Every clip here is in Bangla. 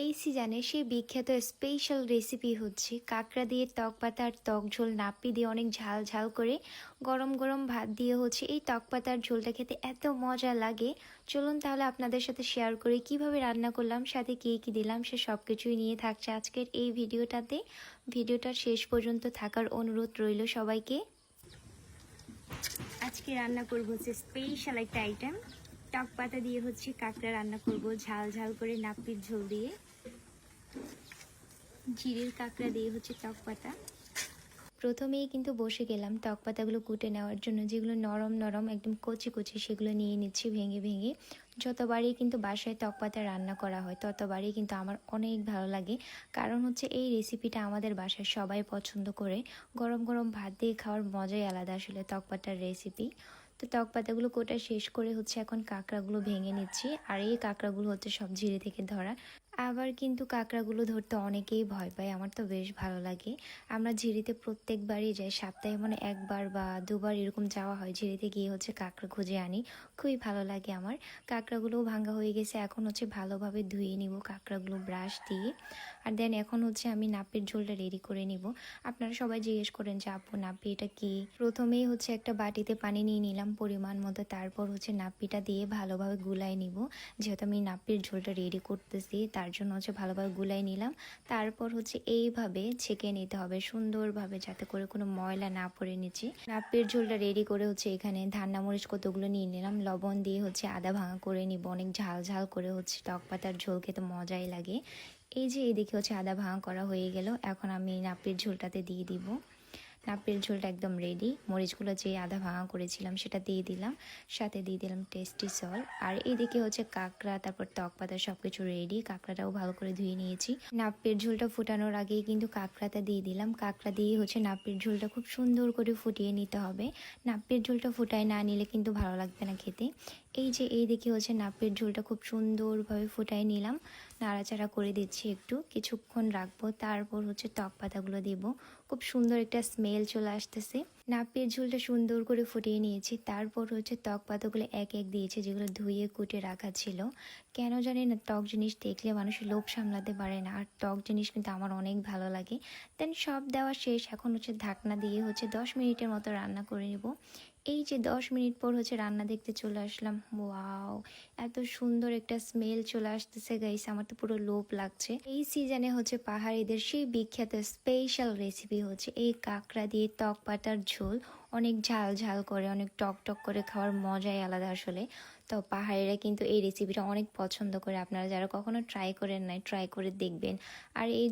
এই সিজনে সেই বিখ্যাত স্পেশাল রেসিপি হচ্ছে কাঁকড়া দিয়ে টক পাতার টক ঝোল নাপ্পি দিয়ে অনেক ঝাল ঝাল করে গরম গরম ভাত দিয়ে হচ্ছে এই টক পাতার ঝোলটা খেতে এত মজা লাগে। চলুন তাহলে আপনাদের সাথে শেয়ার করি কিভাবে রান্না করলাম, সাথে কী কী দিলাম, সে সব কিছুই নিয়ে থাকছে আজকের এই ভিডিওটাতে। ভিডিওটার শেষ পর্যন্ত থাকার অনুরোধ রইল সবাইকে। আজকে রান্না করবো হচ্ছে স্পেশাল একটা আইটেম, টক পাতা দিয়ে হচ্ছে কাঁকড়া রান্না করব ঝাল ঝাল করে নাপ্পির ঝোল দিয়ে। জিরের কাঁকড়া দিয়ে হচ্ছে টক পাতা। প্রথমেই কিন্তু বসে গেলাম টক পাতাগুলো কুটে নেওয়ার জন্য, যেগুলো নরম নরম একদম কচি কচি সেগুলো নিয়ে নিচ্ছি ভেঙে ভেঙে। যতবারই কিন্তু বাসায় টক পাতা রান্না করা হয় ততবারই কিন্তু আমার অনেক ভালো লাগে, কারণ হচ্ছে এই রেসিপিটা আমাদের বাসায় সবাই পছন্দ করে। গরম গরম ভাত দিয়ে খাওয়ার মজাই আলাদা আসলে টক পাতার রেসিপি। তো টক পাতাগুলো কোটা শেষ করে হচ্ছে এখন কাঁকড়াগুলো ভেঙে নিচ্ছি, আর এই কাঁকড়াগুলো হচ্ছে সব ঝিরে থেকে ধরা। আবার কিন্তু কাঁকড়াগুলো ধরতে অনেকেই ভয় পায়, আমার তো বেশ ভালো লাগে। আমরা ঝিরিতে প্রত্যেকবারই যাই, সপ্তাহে মানে একবার বা দুবার এরকম যাওয়া হয়, ঝিরিতে গিয়ে হচ্ছে কাঁকড়া খুঁজে আনি। খুবই ভালো লাগে আমার। কাঁকড়াগুলোও ভাঙা হয়ে গেছে, এখন হচ্ছে ভালোভাবে ধুয়ে নিব কাঁকড়াগুলো ব্রাশ দিয়ে। আর দেন এখন হচ্ছে আমি নাপ্পির ঝোলটা রেডি করে নিব। আপনারা সবাই জিজ্ঞেস করেন যে আপু নাপ্পি এটা কি। প্রথমেই হচ্ছে একটা বাটিতে পানি নিয়ে নিলাম পরিমাণ মতো, তারপর হচ্ছে নাপ্পিটা দিয়ে ভালোভাবে গুলাই নিব। যেহেতু আমি নাপ্পির ঝোলটা রেডি করতেছি তার জন্য হচ্ছে ভালোভাবে গুলাই নিলাম। তারপর হচ্ছে এইভাবে ছেঁকে নিতে হবে সুন্দরভাবে, যাতে করে কোনো ময়লা না পড়ে নিচে। নাপ্পির ঝোলটা রেডি করে হচ্ছে এখানে ধান্না মরিচ কতগুলো নিয়ে নিলাম, লবণ দিয়ে হচ্ছে আদা ভাঙা করে নিব। অনেক ঝাল ঝাল করে হচ্ছে টক পাতার ঝোল খেতে মজাই লাগে। এই যে এইদিকে হচ্ছে আদা ভাঙা করা হয়ে গেল, এখন আমি নাপ্পির ঝোলটাতে দিয়ে দিব। নাপ্পির ঝোলটা একদম রেডি। মরিচগুলো যে আধা ভাঙা করেছিলাম সেটা দিয়ে দিলাম, সাথে দিয়ে দিলাম টেস্টি সল্ট। আর এইদিকে হচ্ছে কাঁকড়া, তারপর টক পাতা সব কিছু রেডি। কাঁকড়াটাও ভালো করে ধুয়ে নিয়েছি। নাপ্পির ঝোলটা ফুটানোর আগেই কিন্তু কাঁকড়াটা দিয়ে দিলাম। কাঁকড়া দিয়ে হচ্ছে নাপ্পির ঝোলটা খুব সুন্দর করে ফুটিয়ে নিতে হবে। নাপ্পির ঝোলটা ফুটায় না নিলে কিন্তু ভালো লাগবে না খেতে। এই যে এই দিকে হচ্ছে নাপ্পির ঝোলটা খুব সুন্দরভাবে ফুটাই নিলাম, নাড়াচাড়া করে দিচ্ছি, একটু কিছুক্ষণ রাখবো। তারপর হচ্ছে টক পাতাগুলো দেব। খুব সুন্দর একটা স্মেল চলে আসতেছে। নাপ্পির ঝোলটা সুন্দর করে ফুটিয়ে নিয়েছি, তারপর হচ্ছে টক পাতাগুলো এক এক দিয়েছি, যেগুলো ধুয়ে কুটে রাখা ছিল। কেন জানি না টক জিনিস দেখলে মানুষের লোভ সামলাতে পারে না, আর টক জিনিস কিন্তু আমার অনেক ভালো লাগে। দেন সব দেওয়া শেষ, এখন হচ্ছে ঢাকনা দিয়ে হচ্ছে 10 মিনিটের মতো রান্না করে নেব। এই যে 10 মিনিট পর হচ্ছে রান্না দেখতে চলে আসলাম। ওয়াও, এত সুন্দর একটা স্মেল চলে আসতেছে গাইস, আমার তো পুরো লোভ লাগছে। এই সিজনে হচ্ছে পাহাড়িদের সেই বিখ্যাত স্পেশাল রেসিপি হচ্ছে এই কাঁকড়া দিয়ে টক পাতার ঝোল। অনেক ঝাল ঝাল করে, অনেক টক টক করে খাওয়ার মজাই আলাদা আসলে। তো পাহাড়িরা কিন্তু এই রেসিপিটা অনেক পছন্দ করে। আপনারা যারা কখনো ট্রাই করেন নাই, ট্রাই করে দেখবেন। আর এই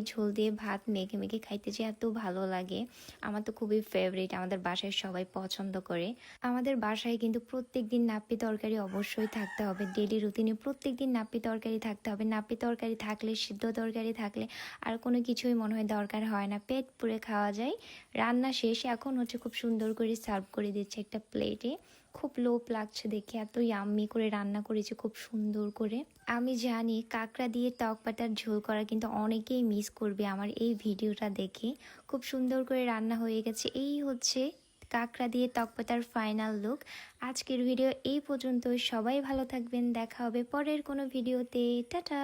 ঝোল দিয়ে ভাত মেখে মেখে খাইতে যে এত ভালো লাগে, আমার তো খুবই ফেভারিট। আমাদের বাসায় সবাই পছন্দ করে। আমাদের বাসায় কিন্তু প্রত্যেক দিন নাপ্পি তরকারি অবশ্যই থাকতে হবে, ডেলি রুটিনে প্রত্যেক দিন নাপ্পি তরকারি থাকতে হবে। নাপ্পি তরকারি থাকলে, সিদ্ধ তরকারি থাকলে আর কোনো কিছুই মনে হয় দরকার হয় না, পেট পুরে খাওয়া যায়। রান্না শেষ, এখন হচ্ছে খুব সুন্দর করে সার্ভ করে দিচ্ছে একটা প্লেটে। খুব লোভ লাগছে দেখে, এত ইয়াম্মি করে রান্না করেছে খুব সুন্দর করে। আমি জানি কাঁকড়া দিয়ে টক পাতার ঝোল করা কিন্তু অনেকেই মিস করবে আমার এই ভিডিওটা দেখে। খুব সুন্দর করে রান্না হয়ে গেছে। এই হচ্ছে কাঁকড়া দিয়ে টক পাতার ফাইনাল লুক। আজকের ভিডিও এই পর্যন্ত। সবাই ভালো থাকবেন, দেখা হবে পরের কোনো ভিডিওতে। টাটা।